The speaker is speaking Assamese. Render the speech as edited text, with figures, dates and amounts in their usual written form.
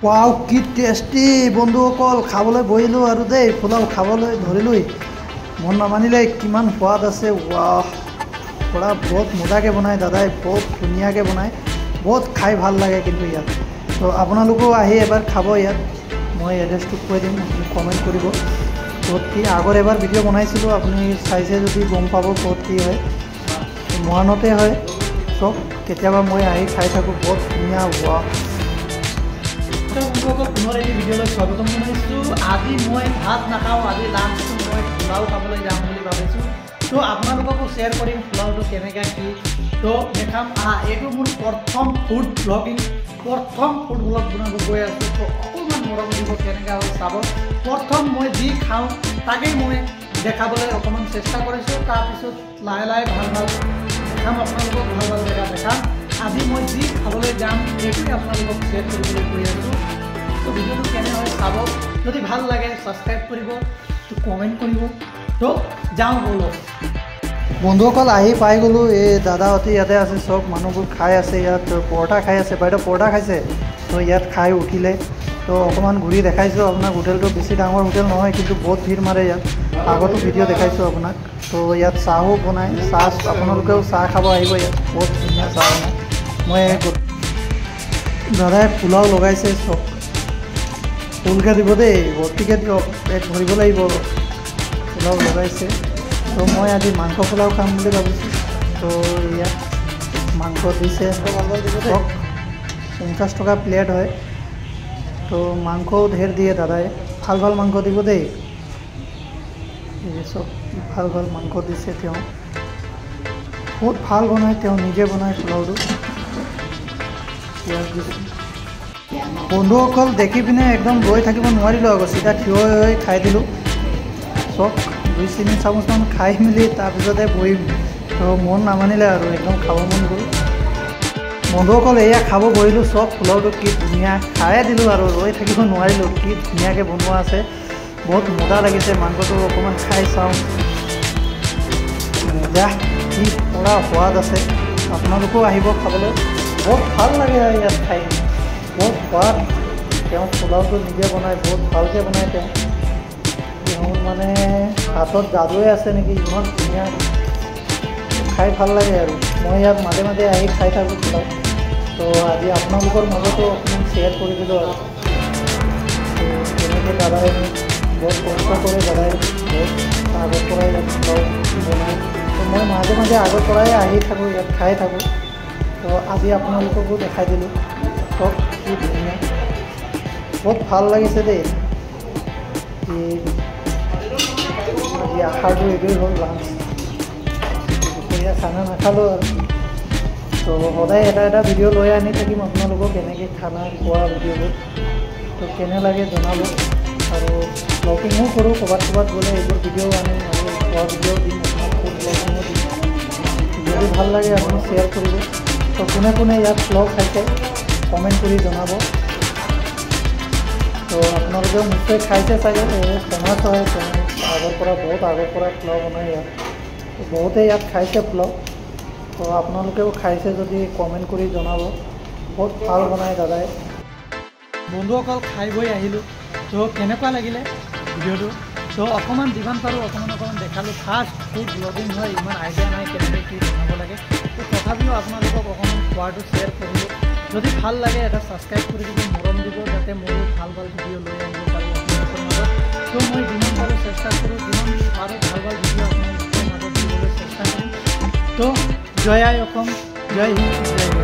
वाव कि टेस्टी बंधुসকল खाबले बहिलो आरो दे पोलाव खाबले धरिलो मन नामानिले किमान स्वाद आछे वाह थोड़ा बहुत मजाके बनाए दादाई बहुत धुनियाके बनाए बहुत खाई ভাল লাগে কিন্তু ইয়াত तो आपनालोको आहि एबार खाबो यात मैं एड्रेसटो কৈ দিম আপুনি कमेन्ट करिब बहुत कि आगर एबार भिडिओ बनाइছিলো আপুনি চাইছে যদি গম পাব বহুত কি হয় মহানতে হয় सब केতিয়াबा मैं आहि खाई थाको बहुत धुनिया वाह पुनः ये भिडिओ स्वागतम जनाइছোঁ আজি मैं भात नाखाওঁ আজি लास्ट मैं पोलाव खाবলৈ যাম বুলি ভাবিছোঁ तो আপোনালোককো शेयर কৰিম পোলাওটো কেনেকা কি तो দেখাম এইটো মোৰ প্ৰথম ফুড ব্লগিং প্ৰথম ফুড ব্লগ বনাব গৈ আছোঁ তো অকণমান মৰম দিব কেনেকা হয় চাব প্ৰথম মই যি খাওঁ তাকেই মই দেখাবলৈ অকণমান চেষ্টা কৰিছোঁ তাৰপিছত লাহে লাহে ভাল ভাল দেখাম আপোনালোকক ভাল ভাল জেগা দেখাম আজি মই যি খাবলৈ যাম এইটোৱে আপোনালোকক শ্বেয়াৰ কৰিবলৈ গৈ আছোঁ তো ভিডিঅ'টো কেনে হয় চাব যদি ভাল লাগে ছাবস্ক্ৰাইব কৰিব তো কমেণ্ট কৰিব তো যাওঁ বলো বন্ধুসকল আহি পাই গ'লো এই দাদাহঁতে ইয়াতে আছে চব মানুহবোৰ খাই আছে ইয়াত পৰঠা খাই আছে বাইদেউ পৰঠা খাইছে তো ইয়াত খাই উঠিলে তো অকণমান ঘূৰি দেখাইছোঁ আপোনাক হোটেলটো বেছি ডাঙৰ হোটেল নহয় কিন্তু বহুত ভিৰ মাৰে ইয়াত আগতো ভিডিঅ' দেখাইছোঁ আপোনাক তো ইয়াত চাহো বনায় চাহ আপোনালোকেও চাহ খাব আহিব ইয়াত বহুত ধুনীয়া চাহ বনায় মই দাদাই পোলাও লগাইছে চব ফুলকৈ দিব দেই ভৰ্তিকৈ দিয়ক পেট ভৰিব লাগিব পোলাও লগাইছে তো मैं आज मांस पोलाव खाम বুলি ভাবিছোঁ তো ইয়াত মাংস দিছে 50 টকা প্লেট হয় তো মাংসও ঢেৰ দিয়ে দাদাই ভাল ভাল মাংস দিব দেই এই সব ভাল ভাল মাংস দিছে তেওঁ বহুত ভাল বনায় তেওঁ নিজে বনায় পোলাওটো ইয়াত দিছে বন্ধুসকল দেখি পিনে একদম ৰৈ থাকিব নোৱাৰিলোঁ আকৌ চিধা থিয় হৈ খাই দিলোঁ চব 2-3 চামুচমান খাই মেলি তাৰপিছতে বহিম তো মন নামানিলে আৰু একদম খাব মন গ'ল বন্ধুসকল এয়া খাব বহিলোঁ চব পোলাওটো কি ধুনীয়া খায়ে দিলোঁ আৰু ৰৈ থাকিব নোৱাৰিলোঁ কি ধুনীয়াকৈ বনোৱা আছে বহুত মজা লাগিছে মাংসটো অকণমান খাই চাওঁ যা কি পুৰা সোৱাদ আছে আপোনালোকেও আহিব খাবলৈ বহুত ভাল লাগে ইয়াত খাই বহুত সোৱাদ তেওঁ পোলাওটো নিজে বনায় বহুত ভালকৈ বনায় তেওঁ মানে হাতত যাদুৱে আছে নেকি ইমান ধুনীয়া খাই ভাল লাগে আৰু মই ইয়াত মাজে মাজে আহি খাই থাকোঁ পোলাও তো আজি আপোনালোকৰ মাজতো অকণমান শ্বেয়াৰ কৰি দিলোঁ আৰু তো তেনেকৈ দাদাই বহুত কষ্ট কৰি দাদাই বহুত আগৰ পৰাই ইয়াত পোলাও বনায় তো মই মাজে মাজে আগৰ পৰাই আহি থাকোঁ ইয়াত খাই থাকোঁ তো আজি আপোনালোককো দেখাই দিলোঁ চব কি ধুনীয়া বহুত ভাল লাগিছে দেই আশাৰটো এইটোৱেই হ'ল লাঞ্চ দুপৰীয়া খানা নাখালোঁ আৰু তো সদায় এটা এটা ভিডিঅ' লৈ আনি থাকিম আপোনালোকক কেনেকৈ খানা খোৱা ভিডিঅ'বোৰ তো কেনে লাগে জনাব আৰু ব্লগিঙো কৰোঁ ক'ৰবাত গ'লে এইবোৰ ভিডিঅ' আনিম আৰু খোৱা ভিডিঅ' দিম আপোনাক ফুড ব্লগিঙো দিম যদি ভাল লাগে আপুনি শ্বেয়াৰ কৰিব তো কোনে কোনে ইয়াত ব্লগ খাইছে কমেণ্ট কৰি জনাব তো আপোনালোকেও নিশ্চয় খাইছে চাগে ফেমাছ হয় আগৰ পৰা বহুত আগৰ পৰা পোলাও বনায় ইয়াত বহুতে ইয়াত খাইছে পোলাও তো আপোনালোকেও খাইছে যদি কমেণ্ট কৰি জনাব বহুত ভাল বনায় দাদাই বন্ধুসকল খাই বৈ আহিলোঁ তো কেনেকুৱা লাগিলে ভিডিঅ'টো তো অকণমান যিমান পাৰোঁ অকণমান দেখালোঁ ফাৰ্ষ্ট ফুড ব্লগিং হয় ইমান আইডিয়া নাই কেনেকৈ কি বনাব লাগে তো তথাপিও আপোনালোকক অকণমান খোৱাটো শ্বেয়াৰ কৰিলোঁ যদি ভাল লাগে এটা ছাবস্ক্ৰাইব কৰি দিব মৰম দিব যাতে ময়ো ভাল ভাল ভিডিঅ' লৈ আহিব পাৰোঁ আপোনালোকৰ মাজত তো মই যিমান পাৰোঁ চেষ্টা কৰোঁ যিমান পাৰোঁ ভাল ভাল ভিডিঅ' আপোনালোকৰ মাজত দিবলৈ চেষ্টা কৰিম তো জয় আই অসম জয় হিন্দ জয়